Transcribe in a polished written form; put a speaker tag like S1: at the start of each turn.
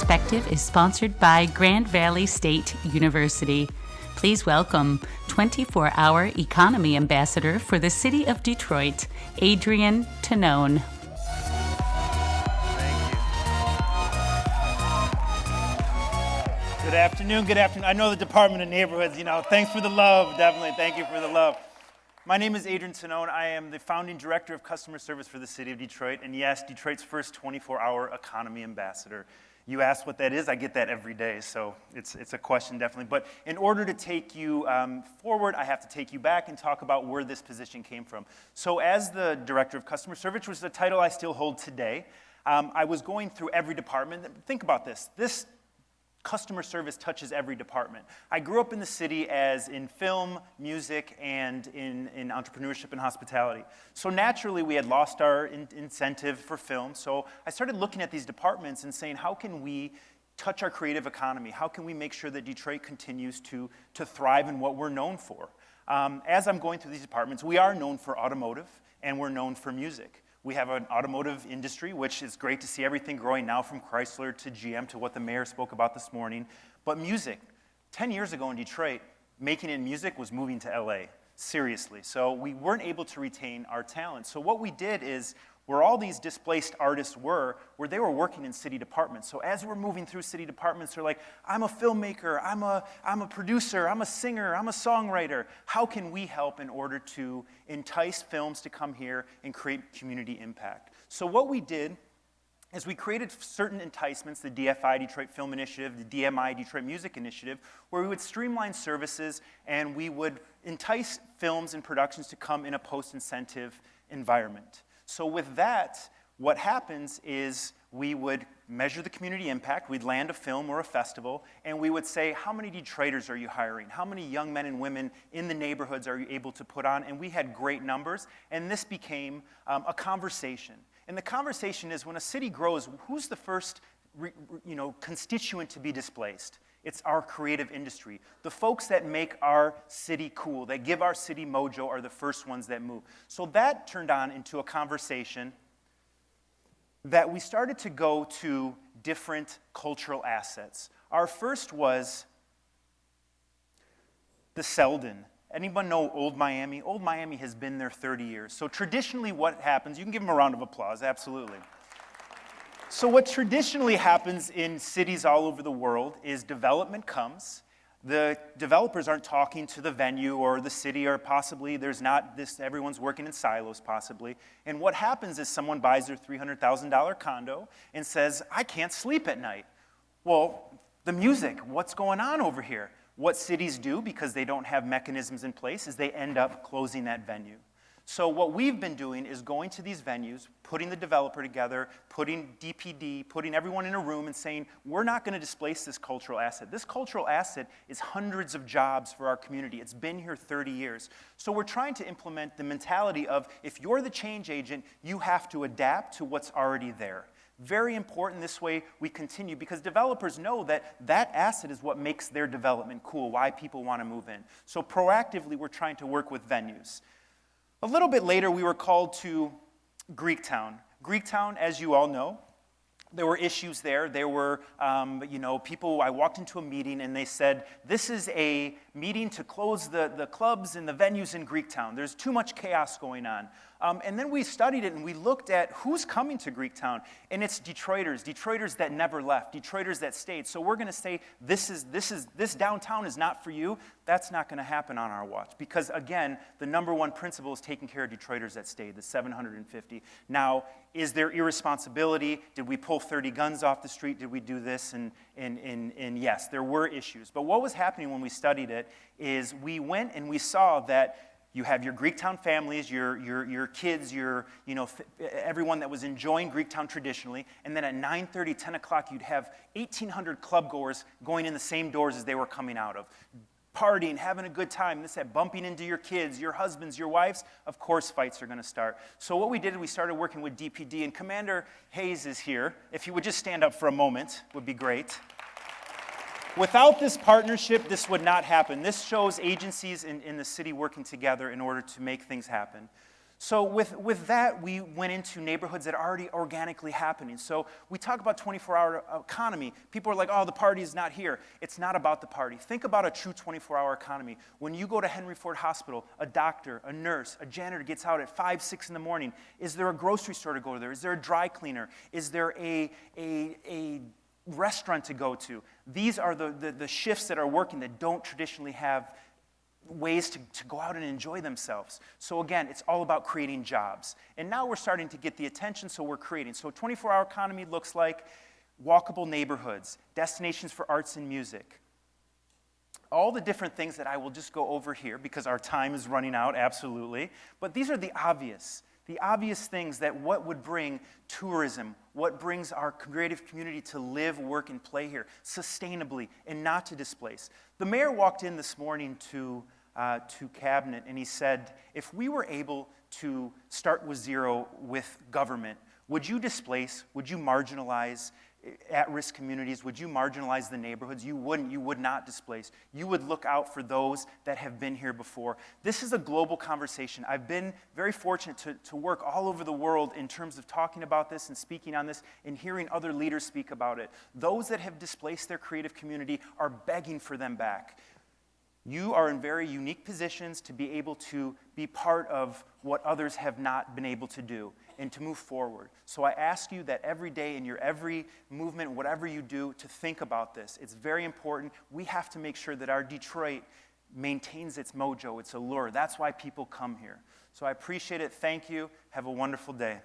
S1: Perspective is sponsored by Grand Valley State University. Please welcome 24-hour economy ambassador for the city of Detroit, Adrian Tonon.
S2: Good afternoon. I know the Department of Neighborhoods, thanks for the love, definitely. Thank you for the love. My name is Adrian Tonon. I am the founding director of customer service for the city of Detroit, and yes, Detroit's first 24-hour economy ambassador. You ask what that is, I get that every day, so it's a question definitely. But in order to take you forward, I have to take you back and talk about where this position came from. So as the director of customer service, which is the title I still hold today, I was going through every department. Think about this. This customer service touches every department. I grew up in the city as in film, music, and in entrepreneurship and hospitality. So naturally, we had lost our incentive for film. So I started looking at these departments and saying, how can we touch our creative economy? How can we make sure that Detroit continues to thrive in what we're known for? As I'm going through these departments, we are known for automotive, and we're known for music. We have an automotive industry, which is great to see everything growing now from Chrysler to GM to what the mayor spoke about this morning. But music, 10 years ago in Detroit, making it in music was moving to LA, seriously. So we weren't able to retain our talent. So what we did is, where all these displaced artists were, where they were working in city departments. So as we're moving through city departments, they're like, I'm a filmmaker, I'm a producer, I'm a singer, I'm a songwriter. How can we help in order to entice films to come here and create community impact? So what we did is we created certain enticements, the DFI, Detroit Film Initiative, the DMI, Detroit Music Initiative, where we would streamline services and we would entice films and productions to come in a post-incentive environment. So with that, what happens is we would measure the community impact, we'd land a film or a festival, and we would say, how many Detroiters are you hiring? How many young men and women in the neighborhoods are you able to put on? And we had great numbers, and this became a conversation. And the conversation is, when a city grows, who's the first constituent to be displaced? It's our creative industry. The folks that make our city cool, that give our city mojo, are the first ones that move. So that turned on into a conversation that we started to go to different cultural assets. Our first was the Selden. Anyone know Old Miami? Old Miami has been there 30 years. So traditionally what happens, you can give them a round of applause, absolutely. So what traditionally happens in cities all over the world is development comes. The developers aren't talking to the venue or the city, or possibly there's not this, everyone's working in silos possibly. And what happens is someone buys their $300,000 condo and says, I can't sleep at night. Well, the music, what's going on over here? What cities do, because they don't have mechanisms in place, is they end up closing that venue. So what we've been doing is going to these venues, putting the developer together, putting DPD, putting everyone in a room and saying, we're not going to displace this cultural asset. This cultural asset is hundreds of jobs for our community. It's been here 30 years. So we're trying to implement the mentality of, if you're the change agent, you have to adapt to what's already there. Very important. This way we continue, because developers know that that asset is what makes their development cool, why people want to move in. So proactively, we're trying to work with venues. A little bit later, we were called to Greektown. Greektown, as you all know, there were issues there. There were, people, I walked into a meeting and they said, this is a meeting to close the clubs and the venues in Greektown. There's too much chaos going on. And then we studied it and we looked at who's coming to Greektown. And it's Detroiters that never left, Detroiters that stayed. So we're going to say, this downtown is not for you. That's not going to happen on our watch. Because again, the number one principle is taking care of Detroiters that stayed, the 750. Now, is there irresponsibility? Did we pull 30 guns off the street? Did we do this? And yes, there were issues. But what was happening when we studied it is we went and we saw that you have your Greektown families, your kids, everyone that was enjoying Greektown traditionally, and then at 9:30, 10 o'clock, you'd have 1,800 clubgoers going in the same doors as they were coming out of. Partying, having a good time, bumping into your kids, your husbands, your wives, of course fights are going to start. So what we did, we started working with DPD, and Commander Hayes is here. If you would just stand up for a moment, would be great. Without this partnership, this would not happen. This shows agencies in the city working together in order to make things happen. So with that, we went into neighborhoods that are already organically happening. So we talk about 24-hour economy. People are like, oh, the party is not here. It's not about the party. Think about a true 24-hour economy. When you go to Henry Ford Hospital, a doctor, a nurse, a janitor gets out at 5, 6 in the morning. Is there a grocery store to go to there? Is there a dry cleaner? Is there a restaurant to go to? These are the shifts that are working that don't traditionally have ways to go out and enjoy themselves. So again, it's all about creating jobs. And now we're starting to get the attention, so we're creating. So 24-hour economy looks like walkable neighborhoods, destinations for arts and music. All the different things that I will just go over here because our time is running out, absolutely. But these are the obvious things that what would bring tourism, what brings our creative community to live, work, and play here sustainably and not to displace. The mayor walked in this morning to Cabinet and he said, if we were able to start with zero with government, would you displace, would you marginalize at-risk communities? Would you marginalize the neighborhoods? You wouldn't. You would not displace. You would look out for those that have been here before. This is a global conversation. I've been very fortunate to work all over the world in terms of talking about this and speaking on this and hearing other leaders speak about it. Those that have displaced their creative community are begging for them back. You are in very unique positions to be able to be part of what others have not been able to do and to move forward. So I ask you that every day in your every movement, whatever you do, to think about this. It's very important. We have to make sure that our Detroit maintains its mojo, its allure. That's why people come here. So I appreciate it. Thank you. Have a wonderful day.